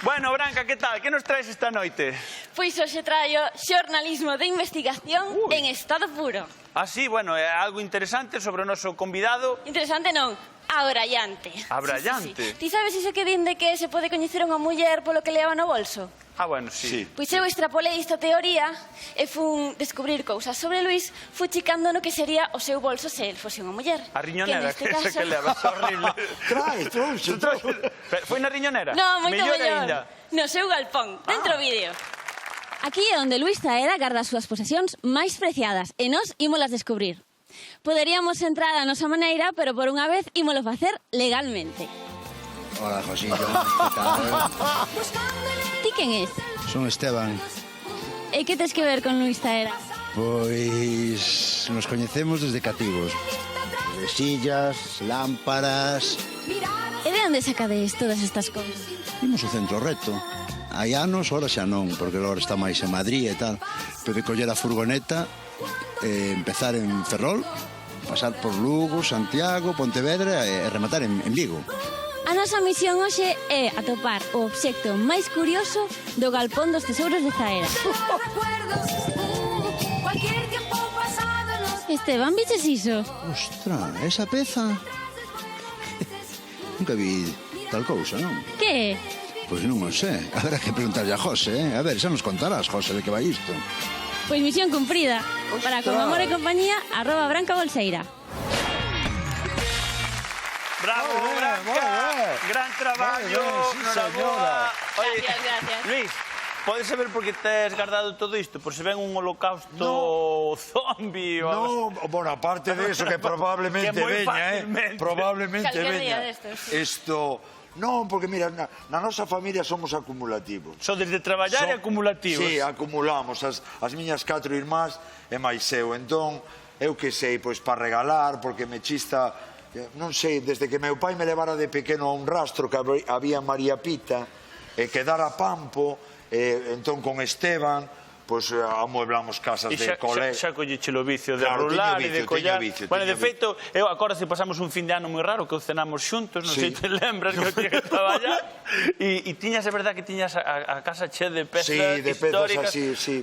Bueno, Branca, que tal? Que nos traes esta noite? Pois hoxe traio xornalismo de investigación en estado puro. Ah, sí, bueno, é algo interesante sobre o noso convidado. Interesante non, abrallante. Abrallante? Sí. Ti sabes iso que din de que se pode coñecer unha muller polo que leva no bolso? Ah, bueno, sí. Pois eu extrapolei esta teoría e fun descubrir cousas sobre Luís fuchicando no que sería o seu bolso se el fose unha muller. A riñonera, neste que esa caso... que levas, horrible. Trouxe. Foi na riñonera? No, moito Mellor mellor. aínda. No seu galpón, dentro vídeo. Aquí é onde Luís Zaera garda as súas posesións máis preciadas e nós ímolas descubrir. Poderíamos entrar a nosa maneira, pero por unha vez ímolo facer legalmente. Hola, Josillo, que tal? Ti quen és? Son Esteban. E que tes que ver con Luís Zaera? Pois nos coñecemos desde cativos. De sillas, lámparas... E de onde sacades todas estas cousas? Imos ao centro reto. Hai anos, ora xa non, porque agora está máis en Madrid e tal. Pero de coller a furgoneta, empezar en Ferrol, pasar por Lugo, Santiago, Pontevedra e rematar en Vigo. A nosa misión hoxe é atopar o obxecto máis curioso do galpón dos tesouros de Zaera. Esteban, viches iso? Ostra, esa peza... Nunca vi tal cousa, non? Que é? Pois non o sei. Haberá que preguntarlle a José, A ver, xa nos contarás, José, de que vai isto. Pois misión cumprida. Para con amor e compañía, @brancabolseira. Bravo, Muy bien, Branca. muy bien. Gran traballo. Muy bien, sí, Noraboa. Oye, Gracias, gracias. Luís, podes saber por que tes guardado todo isto? Por se ven un holocausto zombie ou... No, bueno, aparte de eso, que probablemente Que moi veña, fácilmente. Probablemente Calquer día veña. destos, sí. Esto... Non, porque mira, na nosa familia somos acumulativos. So desde traballar e acumulativos. Sí, acumulamos. As miñas 4 irmás e máis eu. Entón, eu que sei, pois para regalar, porque me chista... Non sei, desde que meu pai me levara de pequeno a un rastro que había en María Pita, e quedara Pampo, entón con Esteban, pois amueblamos casas de colegio. Xa colleche o vicio de Claro, rular teño e de vicio, collar. teño vicio, Bueno, de teño feito, eu agora se pasamos un fin de ano moi raro, que o cenamos xuntos, non sei Sí. te lembras que eu tiña que traballar, e tiñas, é verdad que tiñas a casa che de pezas Sí, de pezas históricas. así, sí.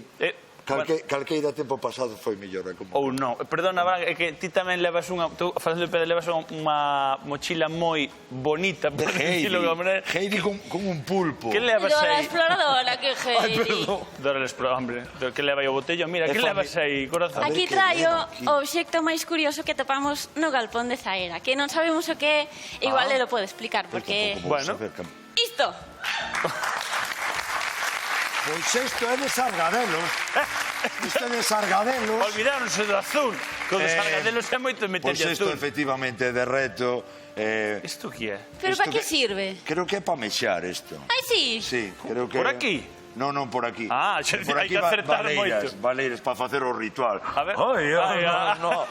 Calqueira tempo pasado foi mellor. Ou non. Perdona, Branca, é que ti tamén levas unha... Tú, falando de pedra, levas unha mochila moi bonita, por decirlo de alguma maneira. Heidi con un pulpo. Que levas Dora aí? exploradora, que Ai, Heidi. perdón. Dora hombre, que leva aí o botellón. Mira, que levas aí, corazón? A ver, Aquí que traio leva aquí? o obxecto máis curioso que topamos no galpón de Zaera, que non sabemos o que é, igual ele lo pode explicar, porque... Bueno. Isto! Pois isto é de Sargadelos. Isto é de Sargadelos. Olvidáronse do azul. Co de Sargadelos é moito Pois meterlle isto azul. efectivamente é de reto. Isto que é? Pero Isto para que sirve? Creo que é para mexar isto. Ai, sí! Sí, creo que... Por aquí? Non, por aquí. Ah, xa por hai que acertar moito. Valeiras para facer o ritual. A ver. No.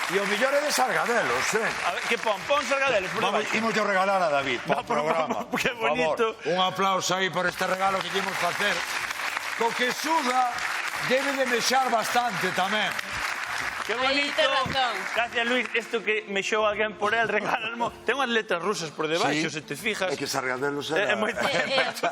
E o millor é de Sargadelos, A ver, que pon Sargadelos, por Vamos, debaixo. imos a regalar a David para o programa. Que Por bonito. favor, un aplauso aí por este regalo que ímos facer. Co que suda debe de mexar bastante tamén. Que Aí bonito. tes razón. Gracias, Luis. Isto que mexou alguén por el, regálamo. Ten unhas letras rusas por debaixo, se te fijas. É que Sargadelos É era... moito,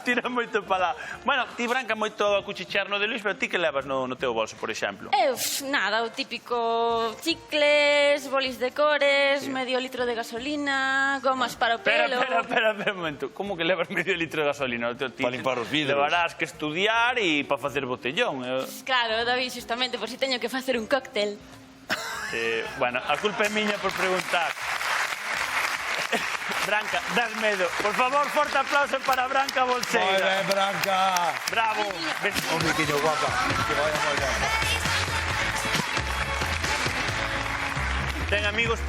tira moito para lá. Bueno, ti, Branca, moito a cuchichear no de Luis, pero ti que levas no teu bolso, por exemplo? Eu, nada, o típico chicles, bolis de cores, medio litro de gasolina, gomas para o pelo... Espera un momento. Como que levas medio litro de gasolina? Para limpar os vidros. Levarás que estudiar e para facer botellón. Claro, David, justamente, por si teño que facer un cóctel. Bueno, a culpa é miña por preguntar. Branca, das medo. Por favor, forte aplauso para Branca Moi Bolseira. ben, Branca. Bravo. Un biquiño guapa. Que vaya moi ben. Ten amigos